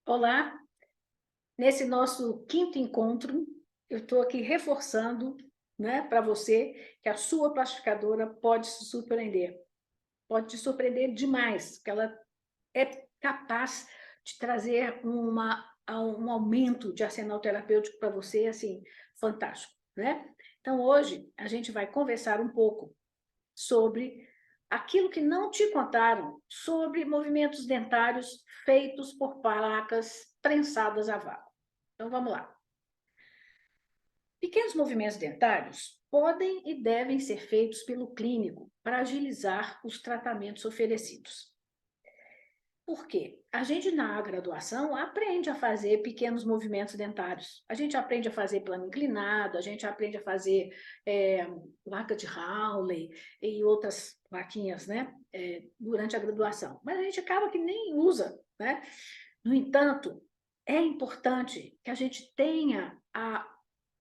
Olá, nesse nosso quinto encontro, eu estou aqui reforçando, né, para você que a sua plastificadora pode pode te surpreender demais, que ela é capaz de trazer um aumento de arsenal terapêutico para você, assim, fantástico, né? Então, hoje, a gente vai conversar um pouco sobre aquilo que não te contaram sobre movimentos dentários feitos por placas prensadas a vácuo. Então, vamos lá. Pequenos movimentos dentários podem e devem ser feitos pelo clínico para agilizar os tratamentos oferecidos. Por quê? A gente, na graduação, aprende a fazer pequenos movimentos dentários. A gente aprende a fazer plano inclinado, a gente aprende a fazer placa de Hawley e outras plaquinhas, né? Durante a graduação. Mas a gente acaba que nem usa, né? No entanto, é importante que a gente tenha a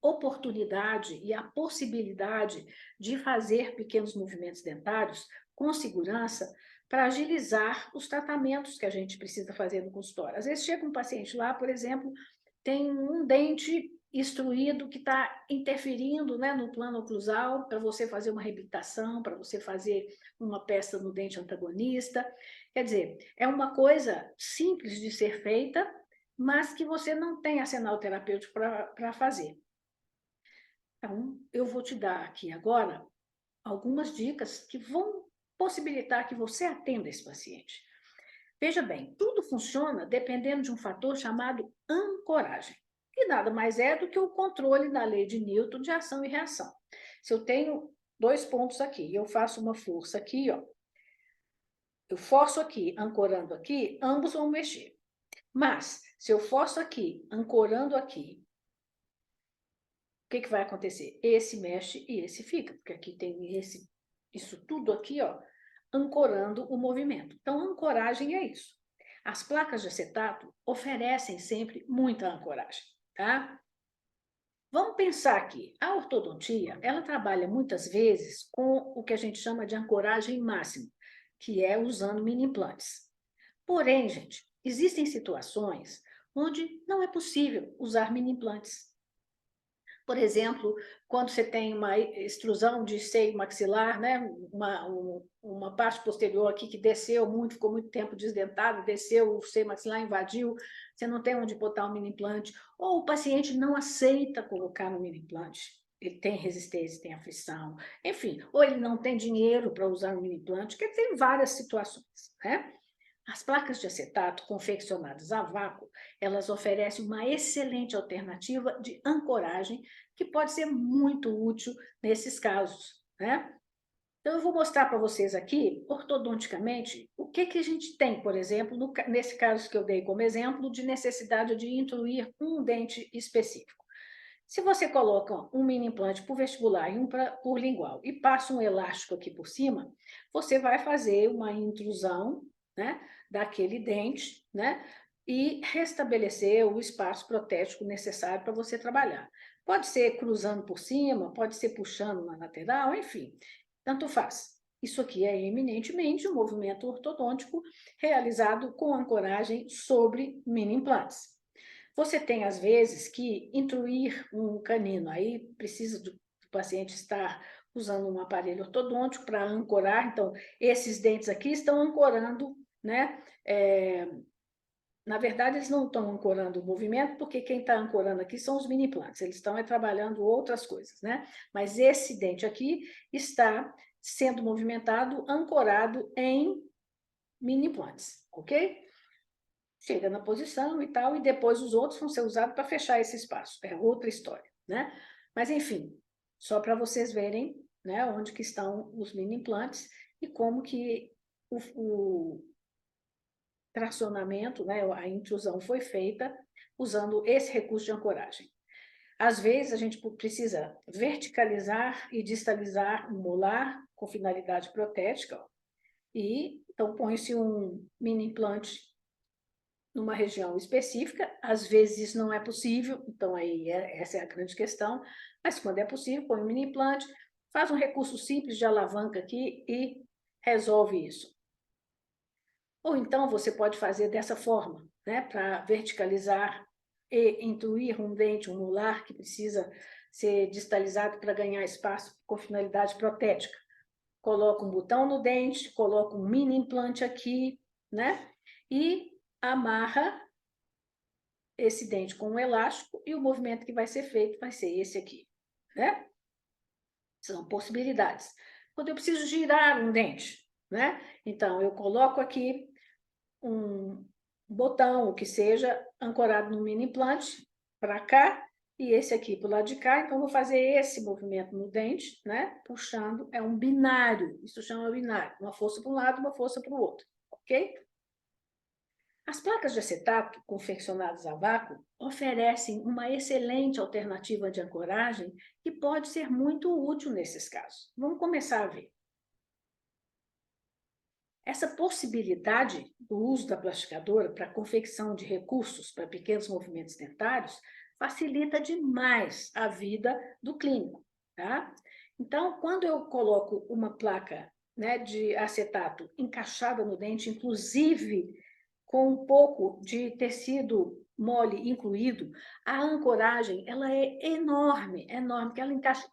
oportunidade e a possibilidade de fazer pequenos movimentos dentários com segurança para agilizar os tratamentos que a gente precisa fazer no consultório. Às vezes chega um paciente lá, por exemplo, tem um dente extruído que está interferindo, né, no plano oclusal, para você fazer uma reabilitação, para você fazer uma peça no dente antagonista. Quer dizer, é uma coisa simples de ser feita, mas que você não tem arsenal terapêutico para fazer. Então, eu vou te dar aqui agora algumas dicas que vão possibilitar que você atenda esse paciente. Veja bem, tudo funciona dependendo de um fator chamado ancoragem, que nada mais é do que o controle da lei de Newton de ação e reação. Se eu tenho dois pontos aqui, e eu faço uma força aqui, ó, eu forço aqui, ancorando aqui, ambos vão mexer. Mas, se eu forço aqui, ancorando aqui, o que vai acontecer? Esse mexe e esse fica, porque aqui tem isso tudo aqui, ó, ancorando o movimento. Então, ancoragem é isso. As placas de acetato oferecem sempre muita ancoragem, tá? Vamos pensar aqui, a ortodontia, ela trabalha muitas vezes com o que a gente chama de ancoragem máxima, que é usando mini implantes. Porém, gente, existem situações onde não é possível usar mini implantes. Por exemplo, quando você tem uma extrusão de seio maxilar, né? uma parte posterior aqui que desceu muito, ficou muito tempo desdentado, desceu, o seio maxilar invadiu, você não tem onde botar um mini implante, ou o paciente não aceita colocar no mini implante, ele tem resistência, tem aflição, enfim, ou ele não tem dinheiro para usar um mini implante, que tem várias situações, né? As placas de acetato confeccionadas a vácuo, elas oferecem uma excelente alternativa de ancoragem que pode ser muito útil nesses casos, né? Então, eu vou mostrar para vocês aqui, ortodonticamente, o que a gente tem, por exemplo, nesse caso que eu dei como exemplo, de necessidade de intruir um dente específico. Se você coloca um mini implante por vestibular e um por lingual e passa um elástico aqui por cima, você vai fazer uma intrusão, né, daquele dente, né, e restabelecer o espaço protético necessário para você trabalhar. Pode ser cruzando por cima, pode ser puxando na lateral, enfim, tanto faz. Isso aqui é eminentemente um movimento ortodôntico realizado com ancoragem sobre mini implantes. Você tem, às vezes, que intruir um canino, aí precisa do paciente estar usando um aparelho ortodôntico para ancorar, então, esses dentes aqui estão ancorando, né? Na verdade, eles não estão ancorando o movimento, porque quem está ancorando aqui são os mini implantes, eles estão trabalhando outras coisas, né? Mas esse dente aqui está sendo movimentado, ancorado em mini implantes, ok? Chega na posição e tal, e depois os outros vão ser usados para fechar esse espaço. É outra história, né? Mas, enfim, só para vocês verem, né, onde que estão os mini implantes e como que o tracionamento, né, a intrusão foi feita usando esse recurso de ancoragem. Às vezes, a gente precisa verticalizar e distalizar um molar com finalidade protética, ó, e então põe-se um mini implante numa região específica, às vezes isso não é possível, então aí essa é a grande questão, mas quando é possível, põe um mini implante, faz um recurso simples de alavanca aqui e resolve isso. Ou então você pode fazer dessa forma, né, para verticalizar e intuir um dente, um molar que precisa ser distalizado para ganhar espaço com finalidade protética. Coloca um botão no dente, coloca um mini implante aqui, né? E amarra esse dente com um elástico e o movimento que vai ser feito vai ser esse aqui, né? São possibilidades. Quando eu preciso girar um dente, né? Então, eu coloco aqui um botão, o que seja, ancorado no mini implante, para cá, e esse aqui para o lado de cá. Então, vou fazer esse movimento no dente, né? Puxando, é um binário, isso chama binário, uma força para um lado, uma força para o outro, ok? As placas de acetato, confeccionadas a vácuo, oferecem uma excelente alternativa de ancoragem que pode ser muito útil nesses casos. Vamos começar a ver. Essa possibilidade do uso da plastificadora para a confecção de recursos para pequenos movimentos dentários facilita demais a vida do clínico, tá? Então, quando eu coloco uma placa, né, de acetato encaixada no dente, inclusive com um pouco de tecido mole incluído, a ancoragem ela é enorme, enorme, porque ela encaixa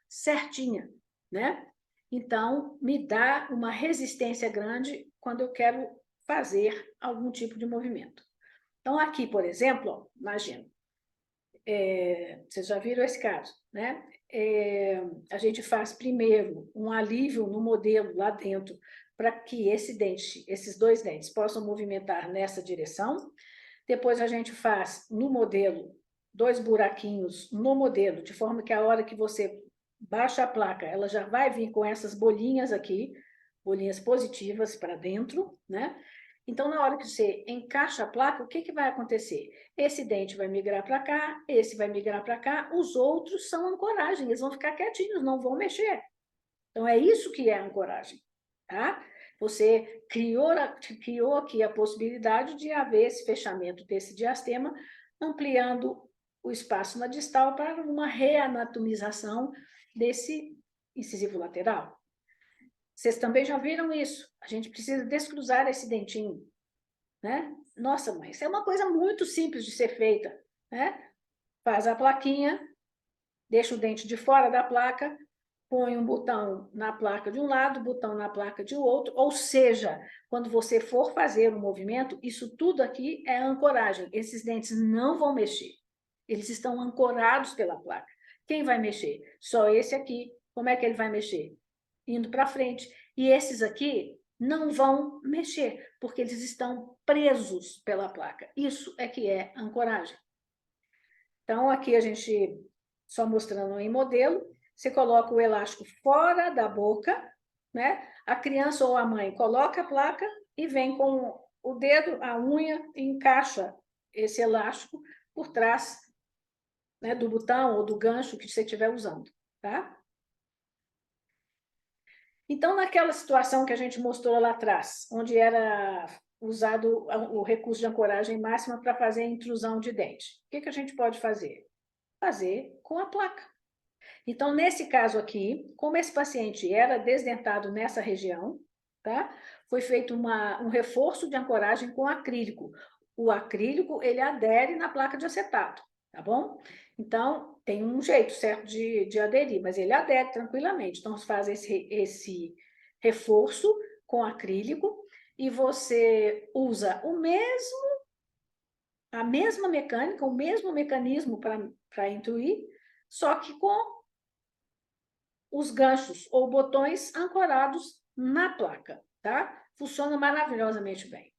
certinha, né? Então, me dá uma resistência grande quando eu quero fazer algum tipo de movimento. Então, aqui, por exemplo, ó, imagina, vocês já viram esse caso, né? A gente faz primeiro um alívio no modelo lá dentro, para que esses dois dentes possam movimentar nessa direção. Depois a gente faz no modelo 2 buraquinhos no modelo, de forma que a hora que você baixa a placa, ela já vai vir com essas bolinhas aqui, bolinhas positivas para dentro, né? Então, na hora que você encaixa a placa, o que, que vai acontecer? Esse dente vai migrar para cá, esse vai migrar para cá, os outros são ancoragem, eles vão ficar quietinhos, não vão mexer. Então, é isso que é ancoragem, tá? Você criou aqui a possibilidade de haver esse fechamento desse diastema, ampliando o espaço na distal para uma reanatomização desse incisivo lateral. Vocês também já viram isso. A gente precisa descruzar esse dentinho, né? Nossa, mãe, isso é uma coisa muito simples de ser feita, né? Faz a plaquinha, deixa o dente de fora da placa, põe um botão na placa de um lado, botão na placa de outro, ou seja, quando você for fazer o movimento, isso tudo aqui é ancoragem. Esses dentes não vão mexer. Eles estão ancorados pela placa. Quem vai mexer? Só esse aqui. Como é que ele vai mexer? Indo para frente. E esses aqui não vão mexer, porque eles estão presos pela placa. Isso é que é ancoragem. Então, aqui a gente, só mostrando em modelo, você coloca o elástico fora da boca, né? A criança ou a mãe coloca a placa e vem com o dedo, a unha, e encaixa esse elástico por trás, né, do botão ou do gancho que você estiver usando, tá? Então, naquela situação que a gente mostrou lá atrás, onde era usado o recurso de ancoragem máxima para fazer a intrusão de dente, o que a gente pode fazer? Fazer com a placa. Então, nesse caso aqui, como esse paciente era desdentado nessa região, tá? Foi feito um reforço de ancoragem com acrílico. O acrílico, ele adere na placa de acetato, tá bom? Então, tem um jeito certo de aderir, mas ele adere tranquilamente. Então, você faz esse reforço com acrílico e você usa a mesma mecânica, o mesmo mecanismo para intuir, só que com os ganchos ou botões ancorados na placa, tá? Funciona maravilhosamente bem.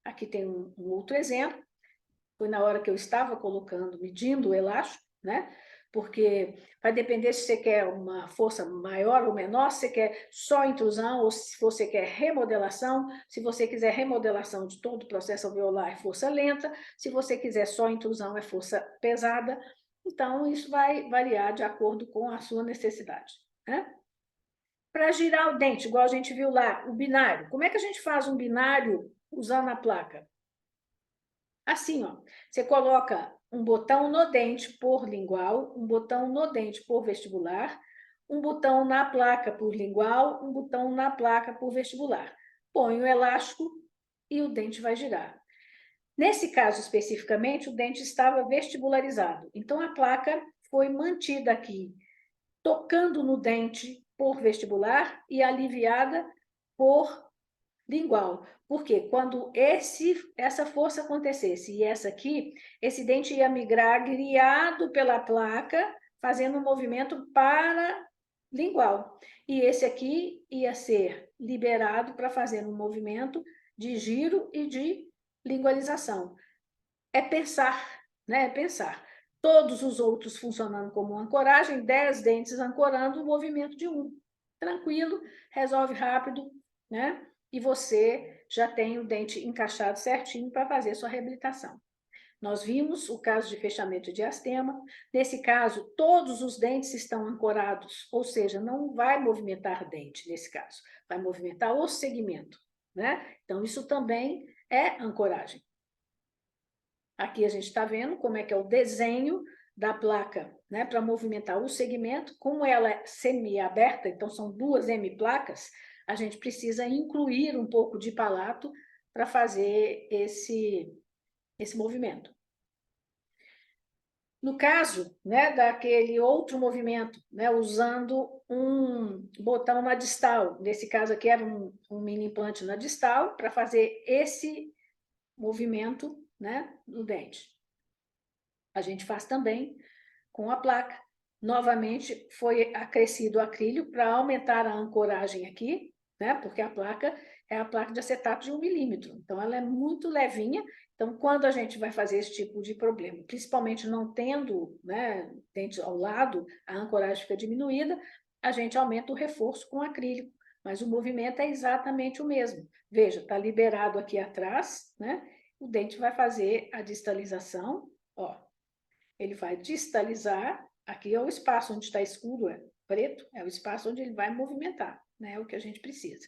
Aqui tem um outro exemplo, foi na hora que eu estava colocando, medindo o elástico, né? Porque vai depender se você quer uma força maior ou menor, se você quer só intrusão ou se você quer remodelação. Se você quiser remodelação de todo o processo alveolar, é força lenta. Se você quiser só intrusão, é força pesada. Então, isso vai variar de acordo com a sua necessidade, né? Para girar o dente, igual a gente viu lá, o binário. Como é que a gente faz um binário usando a placa? Assim, ó, você coloca um botão no dente por lingual, um botão no dente por vestibular, um botão na placa por lingual, um botão na placa por vestibular. Põe o elástico e o dente vai girar. Nesse caso especificamente, o dente estava vestibularizado, então a placa foi mantida aqui, tocando no dente por vestibular e aliviada por lingual. Porque quando essa força acontecesse e essa aqui, esse dente ia migrar guiado pela placa, fazendo um movimento para lingual. E esse aqui ia ser liberado para fazer um movimento de giro e de lingualização. É pensar, né? É pensar. Todos os outros funcionando como ancoragem, 10 dentes ancorando o movimento de um. Tranquilo, resolve rápido, né? E você já tem o dente encaixado certinho para fazer sua reabilitação. Nós vimos o caso de fechamento de diastema. Nesse caso, todos os dentes estão ancorados, ou seja, não vai movimentar dente nesse caso, vai movimentar o segmento, né? Então, isso também é ancoragem. Aqui a gente está vendo como é que é o desenho da placa, né, para movimentar o segmento. Como ela é semi-aberta, então são 2 hemiplacas, a gente precisa incluir um pouco de palato para fazer esse movimento. No caso, né, daquele outro movimento, né, usando um botão na distal, nesse caso aqui era um mini implante na distal, para fazer esse movimento, né, no dente. A gente faz também com a placa. Novamente, foi acrescido o acrílico para aumentar a ancoragem aqui, né? Porque a placa é a placa de acetato de 1 milímetro. Então, ela é muito levinha. Então, quando a gente vai fazer esse tipo de problema, principalmente não tendo, né, dentes ao lado, a ancoragem fica diminuída, a gente aumenta o reforço com acrílico. Mas o movimento é exatamente o mesmo. Veja, está liberado aqui atrás, né? O dente vai fazer a distalização, ó. Ele vai distalizar, aqui é o espaço onde está escuro, é preto, é o espaço onde ele vai movimentar, né? É o que a gente precisa.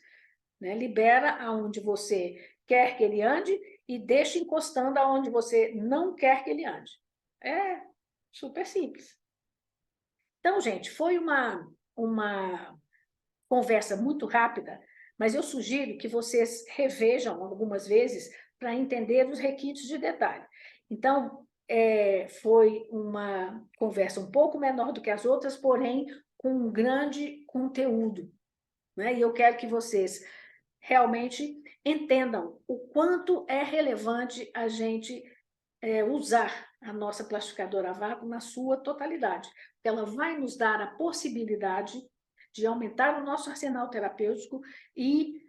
Né? Libera aonde você quer que ele ande e deixa encostando aonde você não quer que ele ande. É super simples. Então, gente, foi uma conversa muito rápida, mas eu sugiro que vocês revejam algumas vezes para entender os requintes de detalhe. Então, foi uma conversa um pouco menor do que as outras, porém com um grande conteúdo, né? E eu quero que vocês realmente entendam o quanto é relevante a gente usar a nossa plastificadora a vácuo na sua totalidade. Ela vai nos dar a possibilidade de aumentar o nosso arsenal terapêutico e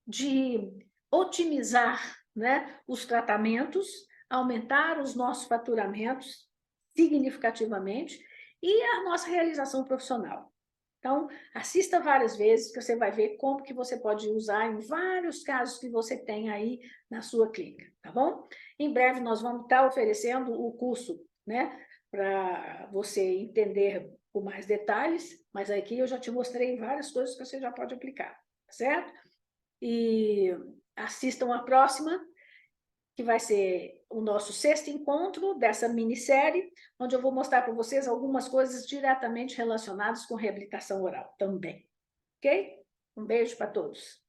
de otimizar, né, os tratamentos, aumentar os nossos faturamentos significativamente e a nossa realização profissional. Então, assista várias vezes que você vai ver como que você pode usar em vários casos que você tem aí na sua clínica, tá bom? Em breve nós vamos estar oferecendo o curso, né, para você entender com mais detalhes, mas aqui eu já te mostrei várias coisas que você já pode aplicar, tá certo? E assistam a próxima, que vai ser o nosso 6º encontro dessa minissérie, onde eu vou mostrar para vocês algumas coisas diretamente relacionadas com reabilitação oral também. Ok? Um beijo para todos.